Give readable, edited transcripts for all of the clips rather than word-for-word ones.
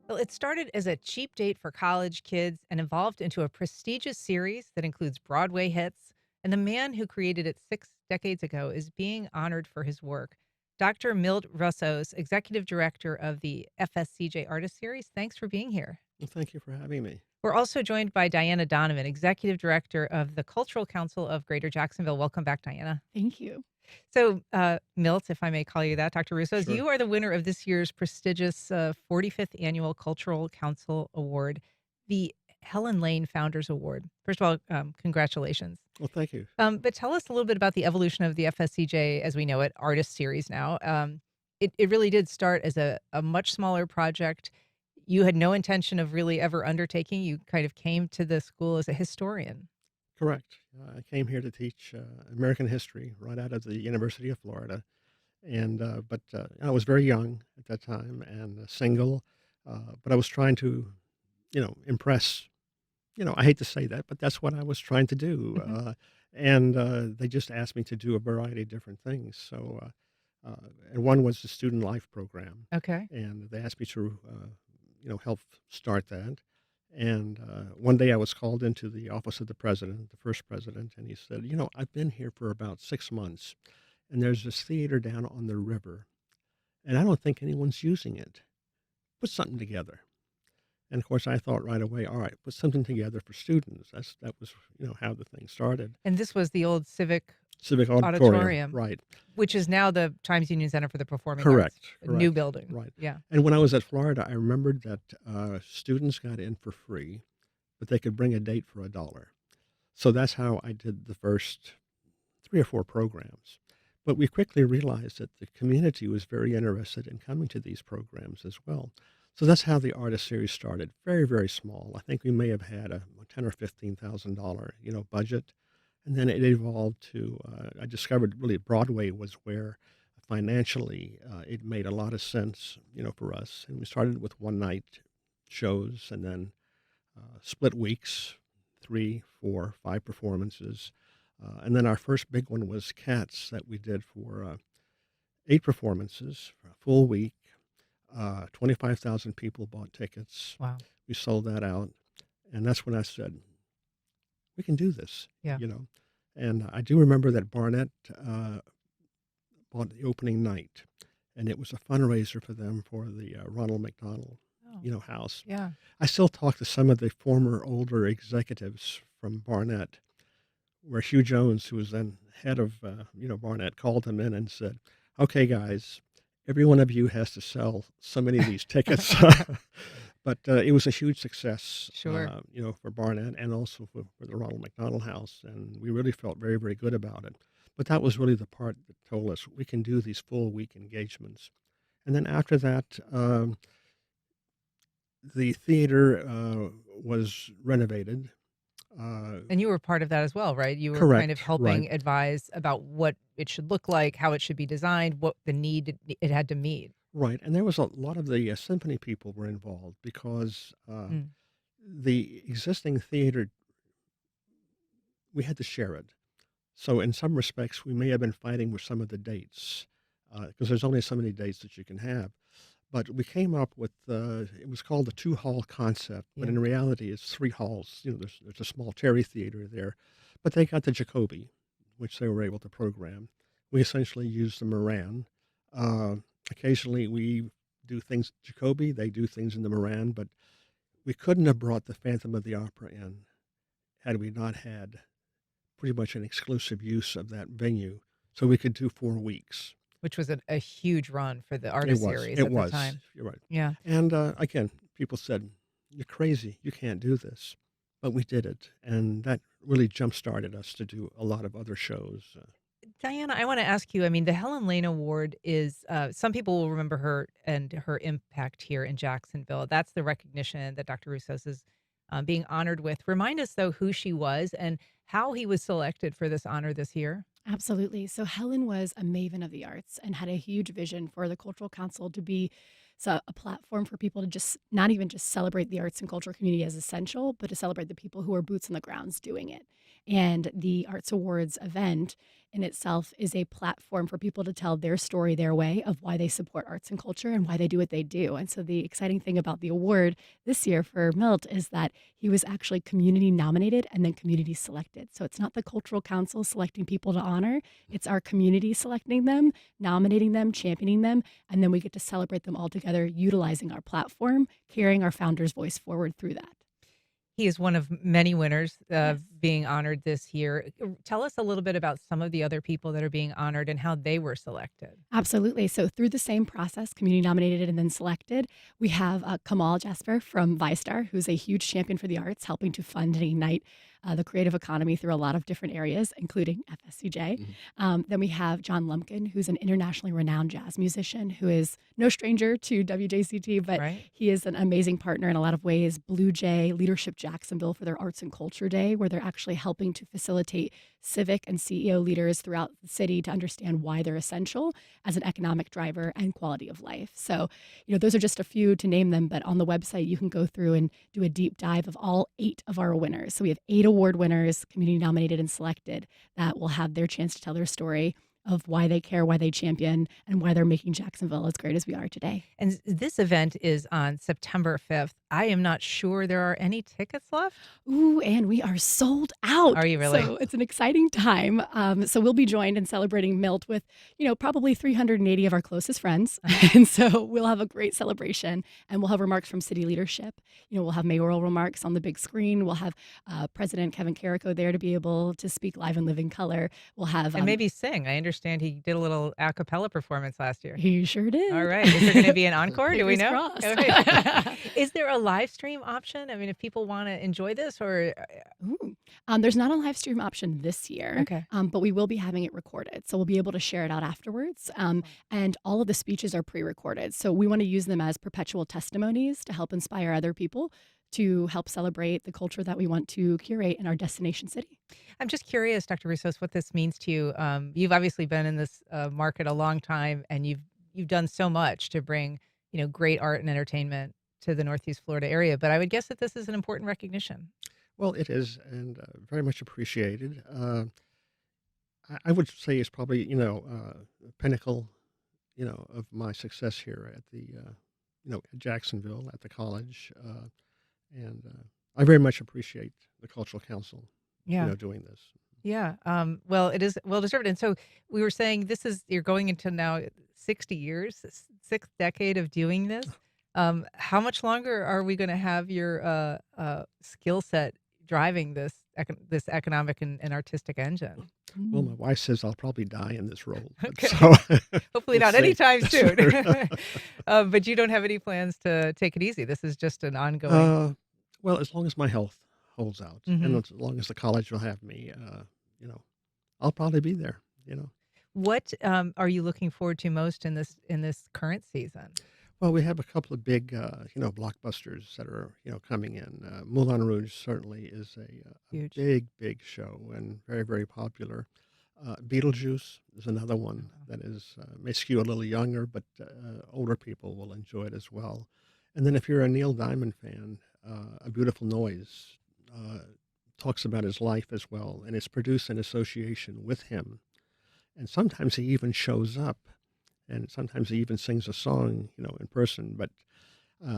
Well, it started as a cheap date for college kids and evolved into a prestigious series that includes Broadway hits. And the man who created it 6 decades ago is being honored for his work. Dr. Milt Russos, executive director of the FSCJ Artist Series. Thanks for being here. Well, thank you for having me. We're also joined by Diana Donovan, executive director of the Cultural Council of Greater Jacksonville. Welcome back, Diana. Thank you. So, Milt, if I may call you that, Dr. Russos, Sure. you are the winner of this year's prestigious 45th Annual Cultural Council Award, the Helen Lane Founders Award. First of all, congratulations. Well, thank you. But tell us a little bit about the evolution of the FSCJ as we know it, artist series now. It really did start as a much smaller project. You had no intention of really ever undertaking. You kind of came to the school as a historian. Correct. I came here to teach American history right out of the University of Florida, and but I was very young at that time and single, but I was trying to, impress. I hate to say that, but that's what I was trying to do. Mhm. And they just asked me to do a variety of different things. And one was the student life program, Okay. and they asked me to, help start that. And one day I was called into the office of the president, the first president, and he said, I've been here for about 6 months, and there's this theater down on the river, and I don't think anyone's using it. Put something together. And of course, I thought right away, all right, put something together for students. That was how the thing started. And this was the old Civic Civic auditorium, Auditorium, right? which is now the Times Union Center for the Performing Arts, Correct, a new correct, building. right. Yeah. And when I was at Florida, I remembered that students got in for free, but they could bring a date for $1. So that's how I did the first 3 or 4 programs. But we quickly realized that the community was very interested in coming to these programs as well. So that's how the artist series started. Very, very small. I think we may have had a ten or $15,000, budget, and then it evolved to. I discovered really Broadway was where financially it made a lot of sense, for us. And we started with one night shows, and then split weeks, 3, 4, 5 performances. And then our first big one was Cats that we did for 8 performances for a full week. 25,000 people bought tickets. Wow. We sold that out. And that's when I said, we can do this, Yeah. And I do remember that Barnett bought the opening night, and it was a fundraiser for them for the Ronald McDonald, Oh, house. yeah. I still talk to some of the former older executives from Barnett, where Hugh Jones, who was then head of, Barnett, called him in and said, "Okay, guys, every one of you has to sell so many of these tickets." But it was a huge success, Sure. for Barnett and also for the Ronald McDonald House, and we really felt very, very good about it. But that was really the part that told us we can do these full week engagements. And then after that, the theater was renovated. Uh, And you were part of that as well, right? You were kind of Correct, right. helping advise about what it should look like, how it should be designed, what the need it had to meet. Right, and there was a lot of the symphony people were involved because Mm. the existing theater, we had to share it. So in some respects, we may have been fighting with some of the dates because there's only so many dates that you can have. But we came up with it was called the 2 hall concept, but Yeah. in reality, it's 3 halls. There's a small Terry Theater there, but they got the Jacoby, which they were able to program. We essentially used the Moran. Uh, Occasionally, we do things Jacoby. They do things in the Moran, but we couldn't have brought the Phantom of the Opera in had we not had pretty much an exclusive use of that venue, so we could do 4 weeks. Which was a huge run for the It artist was. series It at the was. time. You're right. Yeah. And, again, people said, "You're crazy. You can't do this." But we did it, and that really jump-started us to do a lot of other shows. Diana, I want to ask you. I mean, the Helen Lane Award is some people will remember her and her impact here in Jacksonville. That's the recognition that Dr. Russos is being honored with. Remind us, though, who she was and how he was selected for this honor this year. Absolutely. So Helen was a maven of the arts and had a huge vision for the Cultural Council to be a platform for people to just not even just celebrate the arts and cultural community as essential, but to celebrate the people who are boots on the grounds doing it. And the Arts Awards event in itself is a platform for people to tell their story their way of why they support arts and culture and why they do what they do. And so the exciting thing about the award this year for Milt is that he was actually community nominated and then community selected. So it's not the Cultural Council selecting people to honor, it's our community selecting them, nominating them, championing them, and then we get to celebrate them all together utilizing our platform, carrying our founder's voice forward through that. He is one of many winners Yes. being honored this year. Tell us a little bit about some of the other people that are being honored and how they were selected. Absolutely. So through the same process, community nominated and then selected, we have Kamal Jasper from ViStar, who's a huge champion for the arts, helping to fund and ignite the creative economy through a lot of different areas, including FSCJ. Then we have John Lumpkin, who's an internationally renowned jazz musician who is no stranger to WJCT, but Right. he is an amazing partner in a lot of ways. Blue Jay Leadership Jacksonville for their Arts and Culture Day, where they're actually helping to facilitate civic and CEO leaders throughout the city to understand why they're essential as an economic driver and quality of life. So, those are just a few to name them, but on the website, you can go through and do a deep dive of all 8 of our winners. So we have 8 award winners, community nominated and selected, that will have their chance to tell their story of why they care, why they champion, and why they're making Jacksonville as great as we are today. And this event is on September 5th. I am not sure there are any tickets left. Ooh, and we are sold out. Are you really? So it's an exciting time. So we'll be joined in celebrating Milt with, probably 380 of our closest friends. And so we'll have a great celebration and we'll have remarks from city leadership. We'll have mayoral remarks on the big screen. We'll have President Kevin Carrico there to be able to speak live in living color. We'll have And maybe sing. I understand he did a little a cappella performance last year. He sure did. All right. Is there going to be an encore? Do we Fingers know? crossed. Okay. Is there a live stream option? I mean, if people want to enjoy this or. Ooh. There's not a live stream option this year, Okay. but we will be having it recorded. So we'll be able to share it out afterwards. And all of the speeches are pre-recorded. So we want to use them as perpetual testimonies to help inspire other people to help celebrate the culture that we want to curate in our destination city. I'm just curious, Dr. Russos, what this means to you. You've obviously been in this market a long time, and you've done so much to bring great art and entertainment to the Northeast Florida area. But I would guess that this is an important recognition. Well, it is, and very much appreciated. I would say it's probably, pinnacle, of my success here at the, at Jacksonville, at the college. And I very much appreciate the Cultural Council, Yeah. doing this. Yeah. Well, it is well deserved. And so we were saying you're going into now 60 years, sixth decade of doing this. How much longer are we going to have your skill set driving this economic and artistic engine? Well, my wife says I'll probably die in this role. Okay. So Hopefully we'll not see. anytime soon. Sure. But you don't have any plans to take it easy. This is just an ongoing. Well, as long as my health holds out, and Mhm. as long as the college will have me, I'll probably be there. What are you looking forward to most in this current season? Well, we have a couple of big, blockbusters that are, coming in. Moulin Rouge certainly is a Huge. big, big show and very, very popular. Beetlejuice is another one that is may skew a little younger, but older people will enjoy it as well. And then if you're a Neil Diamond fan, A Beautiful Noise talks about his life as well, and it's produced in association with him. And sometimes he even shows up, and sometimes he even sings a song, in person. But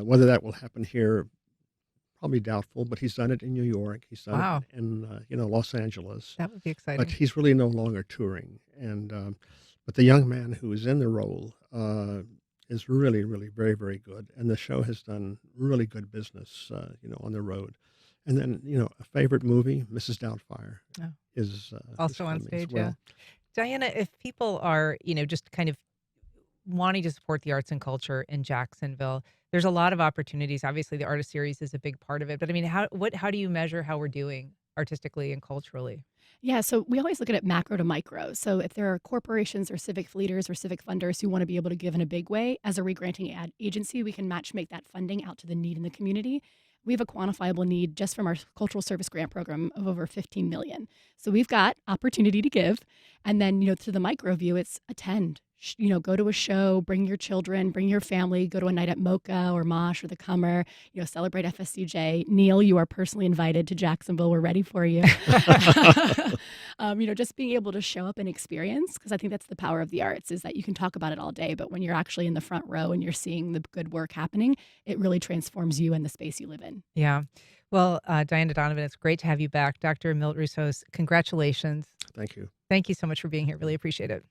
whether that will happen here, probably doubtful. But he's done it in New York. He's done Wow. it in, Los Angeles. That would be But exciting. he's really no longer touring. And but the young man who is in the role is really, really very, very good. And the show has done really good business, on the road. And then, a favorite movie, Mrs. Doubtfire, Oh. is Also on coming as stage, well. yeah. Diana, if people are, just kind of wanting to support the arts and culture in Jacksonville, there's a lot of opportunities. Obviously, the artist series is a big part of it. But I mean, how do you measure how we're doing artistically and culturally? Yeah, so we always look at it macro to micro. So if there are corporations or civic leaders or civic funders who want to be able to give in a big way, as a regranting agency, we can match make that funding out to the need in the community. We have a quantifiable need just from our cultural service grant program of over 15 million. So we've got opportunity to give. And then, to the micro view, it's attend, go to a show, bring your children, bring your family, go to a night at Mocha or Mosh or the Comer, celebrate FSCJ. Neil, you are personally invited to Jacksonville. We're ready for you. Just being able to show up and experience, because I think that's the power of the arts, is that you can talk about it all day, but when you're actually in the front row and you're seeing the good work happening, it really transforms you and the space you live in. Yeah. Well, Diana Donovan, it's great to have you back. Dr. Milt Russos, congratulations. Thank you. Thank you so much for being here. Really appreciate it.